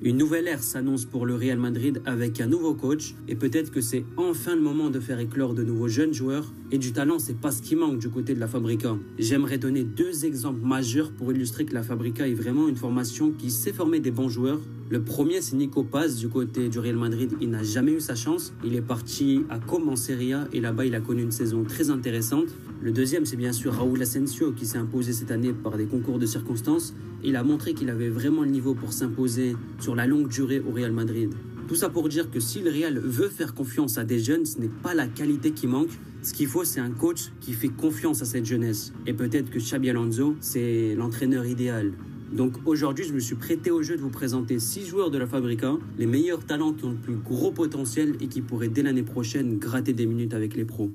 Une nouvelle ère s'annonce pour le Real Madrid avec un nouveau coach et peut-être que c'est enfin le moment de faire éclore de nouveaux jeunes joueurs et du talent, c'est pas ce qui manque du côté de la Fabrica. J'aimerais donner deux exemples majeurs pour illustrer que la Fabrica est vraiment une formation qui sait former des bons joueurs. Le premier, c'est Nico Paz du côté du Real Madrid. Il n'a jamais eu sa chance. Il est parti à Como en Serie A et là-bas, il a connu une saison très intéressante. Le deuxième, c'est bien sûr Raúl Asensio qui s'est imposé cette année par des concours de circonstances. Il a montré qu'il avait vraiment le niveau pour s'imposer sur la longue durée au Real Madrid. Tout ça pour dire que si le Real veut faire confiance à des jeunes, ce n'est pas la qualité qui manque. Ce qu'il faut, c'est un coach qui fait confiance à cette jeunesse. Et peut-être que Xabi Alonso, c'est l'entraîneur idéal. Donc aujourd'hui, je me suis prêté au jeu de vous présenter 6 joueurs de la Fabrica, les meilleurs talents qui ont le plus gros potentiel et qui pourraient dès l'année prochaine gratter des minutes avec les pros.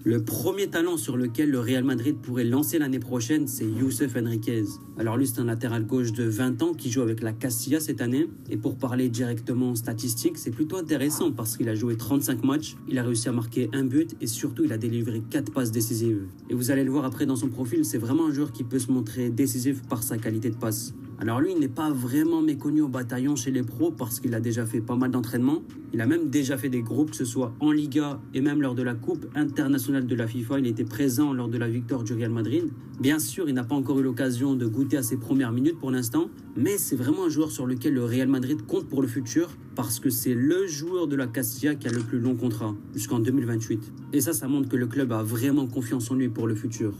Le premier talent sur lequel le Real Madrid pourrait lancer l'année prochaine, c'est Youssouf Henriquez. Alors lui, c'est un latéral gauche de 20 ans qui joue avec la Castilla cette année. Et pour parler directement statistiques, c'est plutôt intéressant parce qu'il a joué 35 matchs, il a réussi à marquer un but et surtout, il a délivré 4 passes décisives. Et vous allez le voir après dans son profil, c'est vraiment un joueur qui peut se montrer décisif par sa qualité de passe. Alors lui, il n'est pas vraiment méconnu au bataillon chez les pros parce qu'il a déjà fait pas mal d'entraînements. Il a même déjà fait des groupes, que ce soit en Liga et même lors de la Coupe internationale de la FIFA. Il était présent lors de la victoire du Real Madrid. Bien sûr, il n'a pas encore eu l'occasion de goûter à ses premières minutes pour l'instant, mais c'est vraiment un joueur sur lequel le Real Madrid compte pour le futur parce que c'est le joueur de la Castilla qui a le plus long contrat, jusqu'en 2028. Et ça montre que le club a vraiment confiance en lui pour le futur.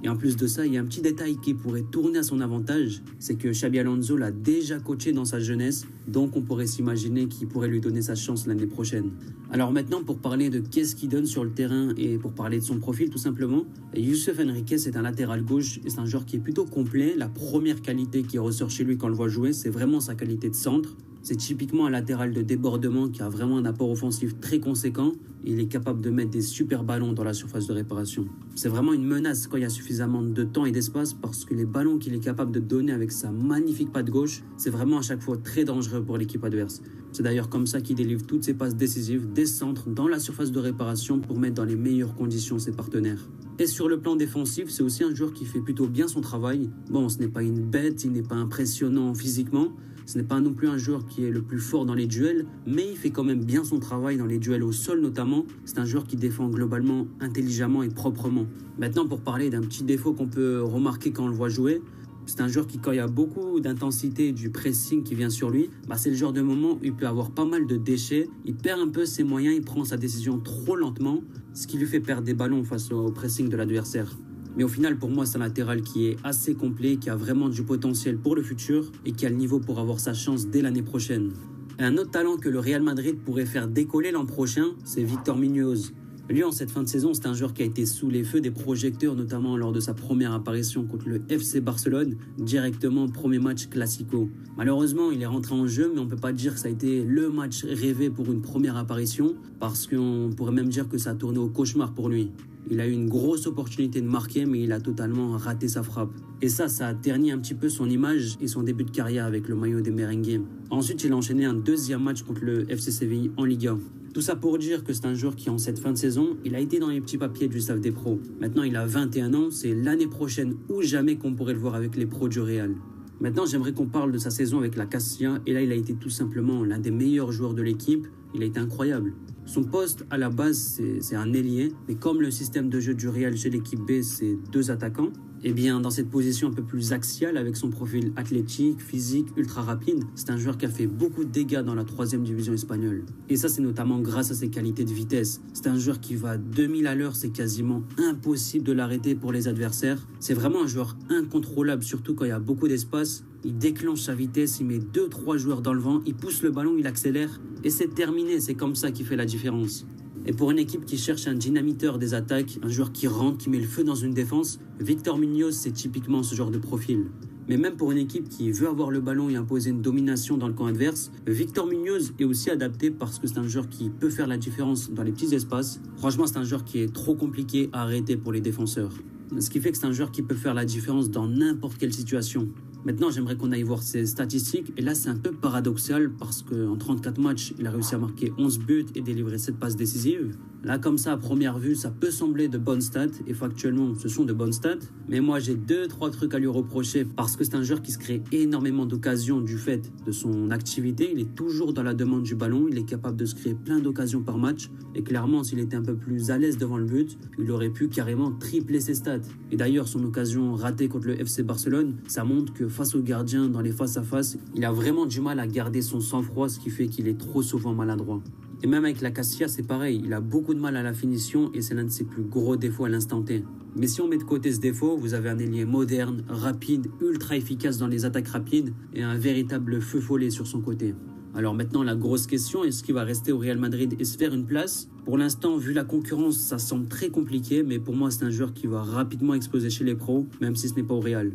Et en plus de ça, il y a un petit détail qui pourrait tourner à son avantage, c'est que Xabi Alonso l'a déjà coaché dans sa jeunesse, donc on pourrait s'imaginer qu'il pourrait lui donner sa chance l'année prochaine. Alors maintenant, pour parler de qu'est-ce qu'il donne sur le terrain et pour parler de son profil tout simplement, Youssouf Henriquez est un latéral gauche et c'est un joueur qui est plutôt complet. La première qualité qui ressort chez lui quand on le voit jouer, c'est vraiment sa qualité de centre. C'est typiquement un latéral de débordement qui a vraiment un apport offensif très conséquent. Il est capable de mettre des super ballons dans la surface de réparation. C'est vraiment une menace quand il y a suffisamment de temps et d'espace parce que les ballons qu'il est capable de donner avec sa magnifique patte gauche, c'est vraiment à chaque fois très dangereux pour l'équipe adverse. C'est d'ailleurs comme ça qu'il délivre toutes ses passes décisives des centres dans la surface de réparation pour mettre dans les meilleures conditions ses partenaires. Et sur le plan défensif, c'est aussi un joueur qui fait plutôt bien son travail. Bon, ce n'est pas une bête, il n'est pas impressionnant physiquement. Ce n'est pas non plus un joueur qui est le plus fort dans les duels, mais il fait quand même bien son travail dans les duels au sol notamment. C'est un joueur qui défend globalement intelligemment et proprement. Maintenant, pour parler d'un petit défaut qu'on peut remarquer quand on le voit jouer, c'est un joueur qui, quand il y a beaucoup d'intensité du pressing qui vient sur lui, c'est le genre de moment où il peut avoir pas mal de déchets. Il perd un peu ses moyens, il prend sa décision trop lentement, ce qui lui fait perdre des ballons face au pressing de l'adversaire. Mais au final, pour moi, c'est un latéral qui est assez complet, qui a vraiment du potentiel pour le futur et qui a le niveau pour avoir sa chance dès l'année prochaine. Et un autre talent que le Real Madrid pourrait faire décoller l'an prochain, c'est Victor Muñoz. Lui, en cette fin de saison, c'est un joueur qui a été sous les feux des projecteurs, notamment lors de sa première apparition contre le FC Barcelone, directement premier match Classico. Malheureusement, il est rentré en jeu, mais on ne peut pas dire que ça a été le match rêvé pour une première apparition, parce qu'on pourrait même dire que ça a tourné au cauchemar pour lui. Il a eu une grosse opportunité de marquer, mais il a totalement raté sa frappe. Et ça a terni un petit peu son image et son début de carrière avec le maillot des Merengues. Ensuite, il a enchaîné un deuxième match contre le FC Séville en Liga. Tout ça pour dire que c'est un joueur qui, en cette fin de saison, il a été dans les petits papiers du staff des pros. Maintenant, il a 21 ans, c'est l'année prochaine ou jamais qu'on pourrait le voir avec les pros du Real. Maintenant, j'aimerais qu'on parle de sa saison avec la Castilla. Et là, il a été tout simplement l'un des meilleurs joueurs de l'équipe. Il a été incroyable. Son poste, à la base, c'est un ailier. Mais comme le système de jeu du Real chez l'équipe B, c'est 2 attaquants, et bien dans cette position un peu plus axiale, avec son profil athlétique, physique, ultra rapide, c'est un joueur qui a fait beaucoup de dégâts dans la 3e division espagnole. Et ça, c'est notamment grâce à ses qualités de vitesse. C'est un joueur qui va à 2000 à l'heure, c'est quasiment impossible de l'arrêter pour les adversaires. C'est vraiment un joueur incontrôlable, surtout quand il y a beaucoup d'espace. Il déclenche sa vitesse, il met 2-3 joueurs dans le vent, il pousse le ballon, il accélère, et c'est terminé, c'est comme ça qu'il fait la différence. Et pour une équipe qui cherche un dynamiteur des attaques, un joueur qui rentre, qui met le feu dans une défense, Victor Muñoz, c'est typiquement ce genre de profil. Mais même pour une équipe qui veut avoir le ballon et imposer une domination dans le camp adverse, Victor Muñoz est aussi adapté parce que c'est un joueur qui peut faire la différence dans les petits espaces. Franchement, c'est un joueur qui est trop compliqué à arrêter pour les défenseurs. Ce qui fait que c'est un joueur qui peut faire la différence dans n'importe quelle situation. Maintenant, j'aimerais qu'on aille voir ses statistiques. Et là, c'est un peu paradoxal parce qu'en 34 matchs, il a réussi à marquer 11 buts et délivrer 7 passes décisives. Là, comme ça, à première vue, ça peut sembler de bonnes stats. Et factuellement, ce sont de bonnes stats. Mais moi, j'ai 2-3 trucs à lui reprocher parce que c'est un joueur qui se crée énormément d'occasions du fait de son activité. Il est toujours dans la demande du ballon. Il est capable de se créer plein d'occasions par match. Et clairement, s'il était un peu plus à l'aise devant le but, il aurait pu carrément tripler ses stats. Et d'ailleurs, son occasion ratée contre le FC Barcelone, ça montre que face au gardien, dans les face-à-face, il a vraiment du mal à garder son sang-froid, ce qui fait qu'il est trop souvent maladroit. Et même avec la Castilla, c'est pareil, il a beaucoup de mal à la finition et c'est l'un de ses plus gros défauts à l'instant T. Mais si on met de côté ce défaut, vous avez un ailier moderne, rapide, ultra efficace dans les attaques rapides et un véritable feu follet sur son côté. Alors maintenant, la grosse question, est-ce qu'il va rester au Real Madrid et se faire une place? Pour l'instant, vu la concurrence, ça semble très compliqué, mais pour moi, c'est un joueur qui va rapidement exploser chez les pros, même si ce n'est pas au Real.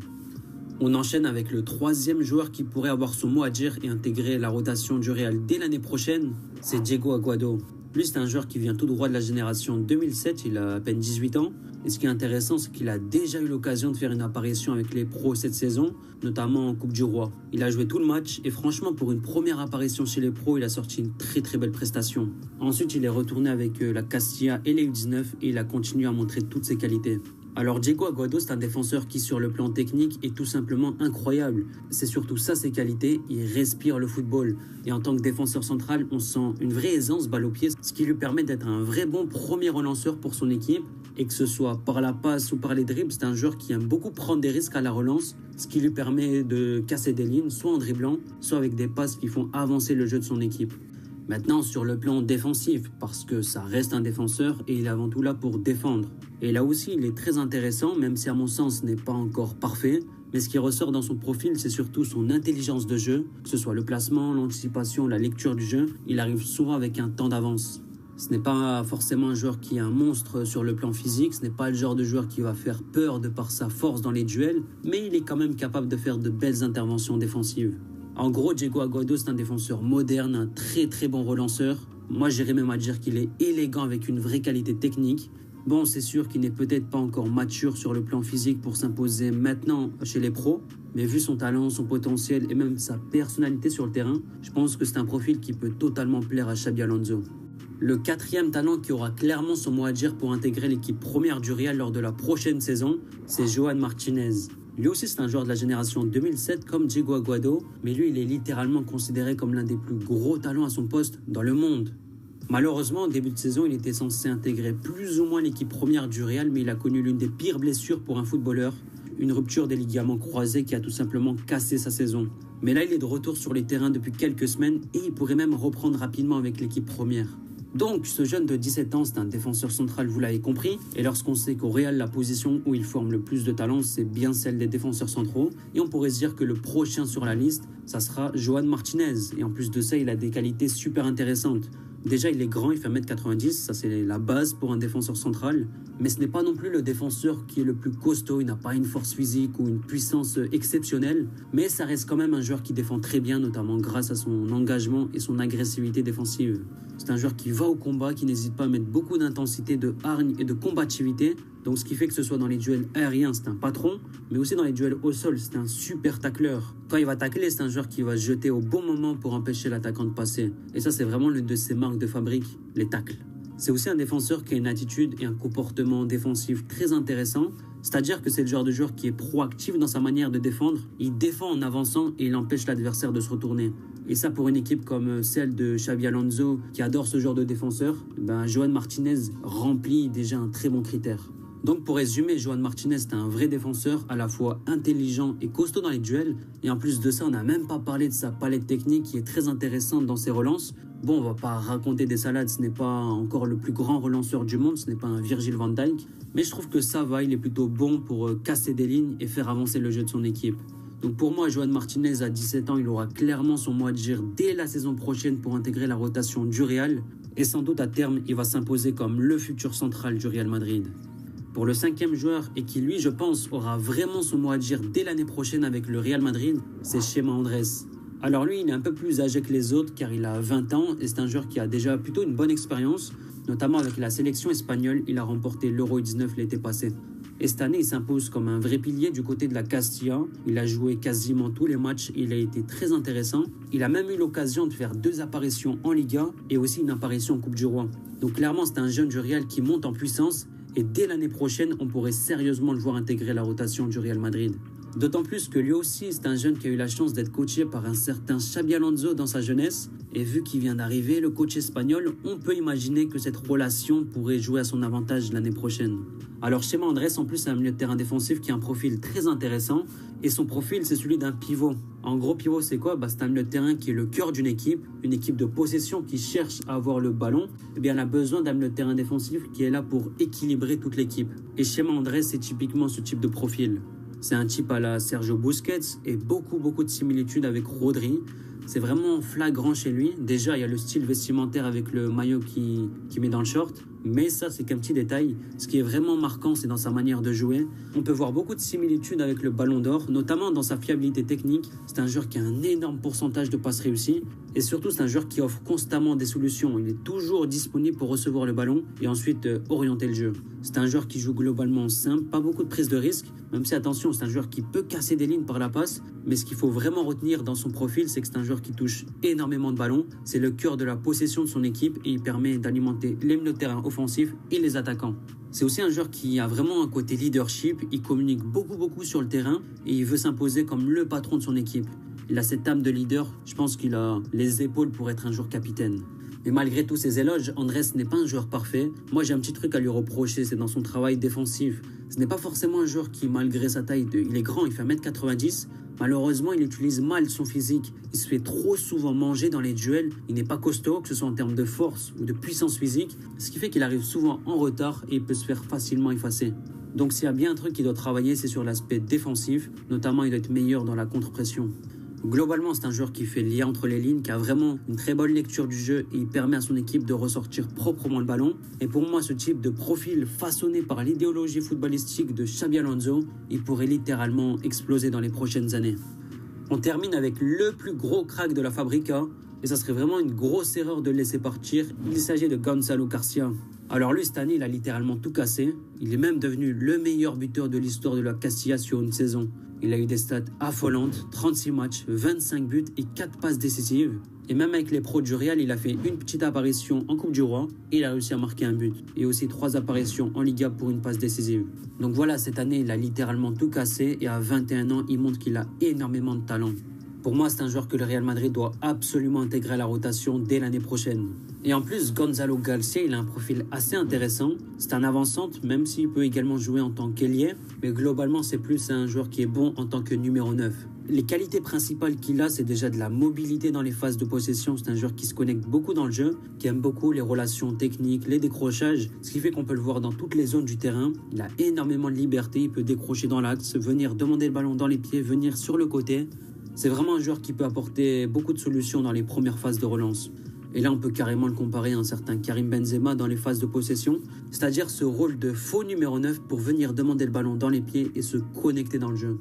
On enchaîne avec le troisième joueur qui pourrait avoir son mot à dire et intégrer la rotation du Real dès l'année prochaine, c'est Diego Aguado. Lui, c'est un joueur qui vient tout droit de la génération 2007, il a à peine 18 ans. Et ce qui est intéressant, c'est qu'il a déjà eu l'occasion de faire une apparition avec les pros cette saison, notamment en Coupe du Roi. Il a joué tout le match et franchement, pour une première apparition chez les pros, il a sorti une très très belle prestation. Ensuite, il est retourné avec la Castilla et les U19 et il a continué à montrer toutes ses qualités. Alors Diego Aguado, c'est un défenseur qui sur le plan technique est tout simplement incroyable. C'est surtout ça ses qualités, il respire le football. Et en tant que défenseur central, on sent une vraie aisance balle au pied, ce qui lui permet d'être un vrai bon premier relanceur pour son équipe. Et que ce soit par la passe ou par les dribbles, c'est un joueur qui aime beaucoup prendre des risques à la relance, ce qui lui permet de casser des lignes, soit en dribblant, soit avec des passes qui font avancer le jeu de son équipe. Maintenant, sur le plan défensif, parce que ça reste un défenseur et il est avant tout là pour défendre. Et là aussi, il est très intéressant, même si à mon sens, ce n'est pas encore parfait. Mais ce qui ressort dans son profil, c'est surtout son intelligence de jeu, que ce soit le placement, l'anticipation, la lecture du jeu. Il arrive souvent avec un temps d'avance. Ce n'est pas forcément un joueur qui est un monstre sur le plan physique, ce n'est pas le genre de joueur qui va faire peur de par sa force dans les duels, mais il est quand même capable de faire de belles interventions défensives. En gros, Diego Aguado, c'est un défenseur moderne, un très très bon relanceur. Moi, j'irais même à dire qu'il est élégant avec une vraie qualité technique. Bon, c'est sûr qu'il n'est peut-être pas encore mature sur le plan physique pour s'imposer maintenant chez les pros, mais vu son talent, son potentiel et même sa personnalité sur le terrain, je pense que c'est un profil qui peut totalement plaire à Xabi Alonso. Le quatrième talent qui aura clairement son mot à dire pour intégrer l'équipe première du Real lors de la prochaine saison, c'est Joan Martinez. Lui aussi, c'est un joueur de la génération 2007 comme Diego Aguado, mais lui, il est littéralement considéré comme l'un des plus gros talents à son poste dans le monde. Malheureusement, au début de saison, il était censé intégrer plus ou moins l'équipe première du Real, mais il a connu l'une des pires blessures pour un footballeur, une rupture des ligaments croisés qui a tout simplement cassé sa saison. Mais là, il est de retour sur les terrains depuis quelques semaines et il pourrait même reprendre rapidement avec l'équipe première. Donc, ce jeune de 17 ans, c'est un défenseur central, vous l'avez compris. Et lorsqu'on sait qu'au Real, la position où il forme le plus de talent, c'est bien celle des défenseurs centraux. Et on pourrait se dire que le prochain sur la liste, ça sera Joan Martinez. Et en plus de ça, il a des qualités super intéressantes. Déjà, il est grand, il fait 1m90, ça c'est la base pour un défenseur central. Mais ce n'est pas non plus le défenseur qui est le plus costaud, il n'a pas une force physique ou une puissance exceptionnelle. Mais ça reste quand même un joueur qui défend très bien, notamment grâce à son engagement et son agressivité défensive. C'est un joueur qui va au combat, qui n'hésite pas à mettre beaucoup d'intensité, de hargne et de combativité. Donc ce qui fait que ce soit dans les duels aériens, c'est un patron, mais aussi dans les duels au sol, c'est un super tacleur. Quand il va tacler, c'est un joueur qui va jeter au bon moment pour empêcher l'attaquant de passer. Et ça, c'est vraiment l'une de ses marques de fabrique, les tacles. C'est aussi un défenseur qui a une attitude et un comportement défensif très intéressant. C'est-à-dire que c'est le genre de joueur qui est proactif dans sa manière de défendre. Il défend en avançant et il empêche l'adversaire de se retourner. Et ça, pour une équipe comme celle de Xabi Alonso, qui adore ce genre de défenseur, Joan Martinez remplit déjà un très bon critère. Donc pour résumer, Joan Martinez est un vrai défenseur, à la fois intelligent et costaud dans les duels. Et en plus de ça, on n'a même pas parlé de sa palette technique qui est très intéressante dans ses relances. Bon, on va pas raconter des salades, ce n'est pas encore le plus grand relanceur du monde, ce n'est pas un Virgil van Dijk. Mais je trouve que ça va, il est plutôt bon pour casser des lignes et faire avancer le jeu de son équipe. Donc pour moi, Joan Martinez, à 17 ans, il aura clairement son mot à dire dès la saison prochaine pour intégrer la rotation du Real. Et sans doute à terme, il va s'imposer comme le futur central du Real Madrid. Pour le cinquième joueur, et qui lui, je pense, aura vraiment son mot à dire dès l'année prochaine avec le Real Madrid, c'est Chema Andrés. Alors lui, il est un peu plus âgé que les autres car il a 20 ans et c'est un joueur qui a déjà plutôt une bonne expérience, notamment avec la sélection espagnole, il a remporté l'Euro 19 l'été passé. Et cette année, il s'impose comme un vrai pilier du côté de la Castilla. Il a joué quasiment tous les matchs, il a été très intéressant. Il a même eu l'occasion de faire 2 apparitions en Liga et aussi une apparition en Coupe du Roi. Donc clairement, c'est un jeune du Real qui monte en puissance et dès l'année prochaine, on pourrait sérieusement le voir intégrer la rotation du Real Madrid. D'autant plus que lui aussi, c'est un jeune qui a eu la chance d'être coaché par un certain Xabi Alonso dans sa jeunesse. Et vu qu'il vient d'arriver, le coach espagnol, on peut imaginer que cette relation pourrait jouer à son avantage l'année prochaine. Alors Chema Andrés, en plus, c'est un milieu de terrain défensif qui a un profil très intéressant. Et son profil, c'est celui d'un pivot. En gros, pivot, c'est quoi? C'est un milieu de terrain qui est le cœur d'une équipe, une équipe de possession qui cherche à avoir le ballon. Eh bien, elle a besoin d'un milieu de terrain défensif qui est là pour équilibrer toute l'équipe. Et Chema Andrés, c'est typiquement ce type de profil. C'est un type à la Sergio Busquets et beaucoup de similitudes avec Rodri. C'est vraiment flagrant chez lui. Déjà, il y a le style vestimentaire avec le maillot qu'il met dans le short. Mais ça, c'est qu'un petit détail. Ce qui est vraiment marquant, c'est dans sa manière de jouer. On peut voir beaucoup de similitudes avec le Ballon d'Or, notamment dans sa fiabilité technique. C'est un joueur qui a un énorme pourcentage de passes réussies. Et surtout, c'est un joueur qui offre constamment des solutions. Il est toujours disponible pour recevoir le ballon et ensuite orienter le jeu. C'est un joueur qui joue globalement simple, pas beaucoup de prise de risque. Même si, attention, c'est un joueur qui peut casser des lignes par la passe. Mais ce qu'il faut vraiment retenir dans son profil, c'est que c'est un joueur qui touche énormément de ballons. C'est le cœur de la possession de son équipe et il permet d'alimenter les milieux de terrain offensifs et les attaquants. C'est aussi un joueur qui a vraiment un côté leadership. Il communique beaucoup sur le terrain et il veut s'imposer comme le patron de son équipe. Il a cette âme de leader. Je pense qu'il a les épaules pour être un jour capitaine. Mais malgré tous ces éloges, Andrés n'est pas un joueur parfait. Moi, j'ai un petit truc à lui reprocher, c'est dans son travail défensif. Ce n'est pas forcément un joueur qui, malgré sa taille, il est grand, il fait 1m90. Malheureusement, il utilise mal son physique. Il se fait trop souvent manger dans les duels. Il n'est pas costaud, que ce soit en termes de force ou de puissance physique. Ce qui fait qu'il arrive souvent en retard et il peut se faire facilement effacer. Donc s'il y a bien un truc qu'il doit travailler, c'est sur l'aspect défensif. Notamment, il doit être meilleur dans la contre-pression. Globalement, c'est un joueur qui fait le lien entre les lignes, qui a vraiment une très bonne lecture du jeu et il permet à son équipe de ressortir proprement le ballon. Et pour moi, ce type de profil façonné par l'idéologie footballistique de Xabi Alonso, il pourrait littéralement exploser dans les prochaines années. On termine avec le plus gros crack de la Fabrica et ça serait vraiment une grosse erreur de le laisser partir. Il s'agit de Gonzalo Garcia. Alors lui, cette année, il a littéralement tout cassé. Il est même devenu le meilleur buteur de l'histoire de la Castilla sur une saison. Il a eu des stats affolantes, 36 matchs, 25 buts et 4 passes décisives. Et même avec les pros du Real, il a fait une petite apparition en Coupe du Roi et il a réussi à marquer un but. Et aussi 3 apparitions en Liga pour une passe décisive. Donc voilà, cette année, il a littéralement tout cassé et à 21 ans, il montre qu'il a énormément de talent. Pour moi, c'est un joueur que le Real Madrid doit absolument intégrer à la rotation dès l'année prochaine. Et en plus, Gonzalo Garcia, il a un profil assez intéressant. C'est un avant-centre, même s'il peut également jouer en tant qu'ailier. Mais globalement, c'est plus un joueur qui est bon en tant que numéro 9. Les qualités principales qu'il a, c'est déjà de la mobilité dans les phases de possession. C'est un joueur qui se connecte beaucoup dans le jeu, qui aime beaucoup les relations techniques, les décrochages. Ce qui fait qu'on peut le voir dans toutes les zones du terrain. Il a énormément de liberté, il peut décrocher dans l'axe, venir demander le ballon dans les pieds, venir sur le côté. C'est vraiment un joueur qui peut apporter beaucoup de solutions dans les premières phases de relance. Et là, on peut carrément le comparer à un certain Karim Benzema dans les phases de possession, c'est-à-dire ce rôle de faux numéro 9 pour venir demander le ballon dans les pieds et se connecter dans le jeu.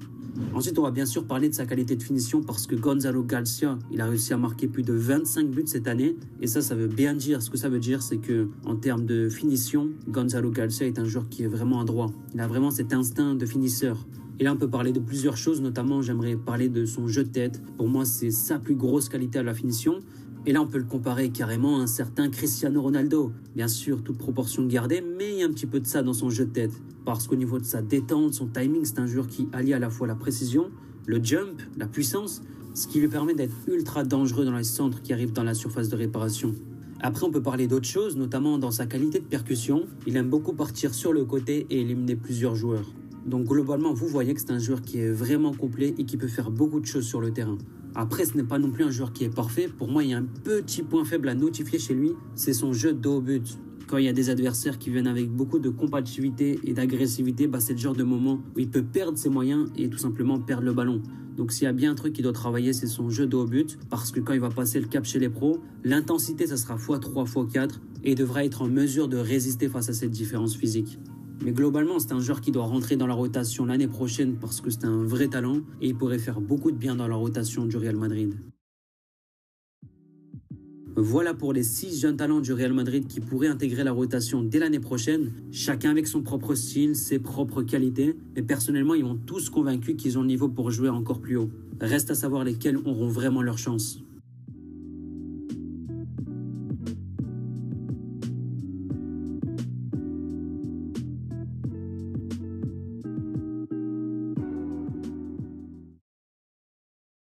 Ensuite, on va bien sûr parler de sa qualité de finition parce que Gonzalo Garcia, il a réussi à marquer plus de 25 buts cette année. Et ça veut bien dire. Ce que ça veut dire, c'est que en termes de finition, Gonzalo Garcia est un joueur qui est vraiment adroit. Il a vraiment cet instinct de finisseur. Et là, on peut parler de plusieurs choses, notamment j'aimerais parler de son jeu de tête. Pour moi, c'est sa plus grosse qualité à la finition. Et là, on peut le comparer carrément à un certain Cristiano Ronaldo. Bien sûr, toute proportion gardée, mais il y a un petit peu de ça dans son jeu de tête. Parce qu'au niveau de sa détente, son timing, c'est un joueur qui allie à la fois la précision, le jump, la puissance, ce qui lui permet d'être ultra dangereux dans les centres qui arrivent dans la surface de réparation. Après, on peut parler d'autres choses, notamment dans sa qualité de percussion. Il aime beaucoup partir sur le côté et éliminer plusieurs joueurs. Donc globalement, vous voyez que c'est un joueur qui est vraiment complet et qui peut faire beaucoup de choses sur le terrain. Après, ce n'est pas non plus un joueur qui est parfait. Pour moi, il y a un petit point faible à notifier chez lui, c'est son jeu de haut but. Quand il y a des adversaires qui viennent avec beaucoup de combativité et d'agressivité, c'est le genre de moment où il peut perdre ses moyens et tout simplement perdre le ballon. Donc s'il y a bien un truc qu'il doit travailler, c'est son jeu de haut but, parce que quand il va passer le cap chez les pros, l'intensité, ça sera x3, x4, et il devra être en mesure de résister face à cette différence physique. Mais globalement, c'est un joueur qui doit rentrer dans la rotation l'année prochaine parce que c'est un vrai talent et il pourrait faire beaucoup de bien dans la rotation du Real Madrid. Voilà pour les 6 jeunes talents du Real Madrid qui pourraient intégrer la rotation dès l'année prochaine, chacun avec son propre style, ses propres qualités, et personnellement ils m'ont tous convaincu qu'ils ont le niveau pour jouer encore plus haut. Reste à savoir lesquels auront vraiment leur chance.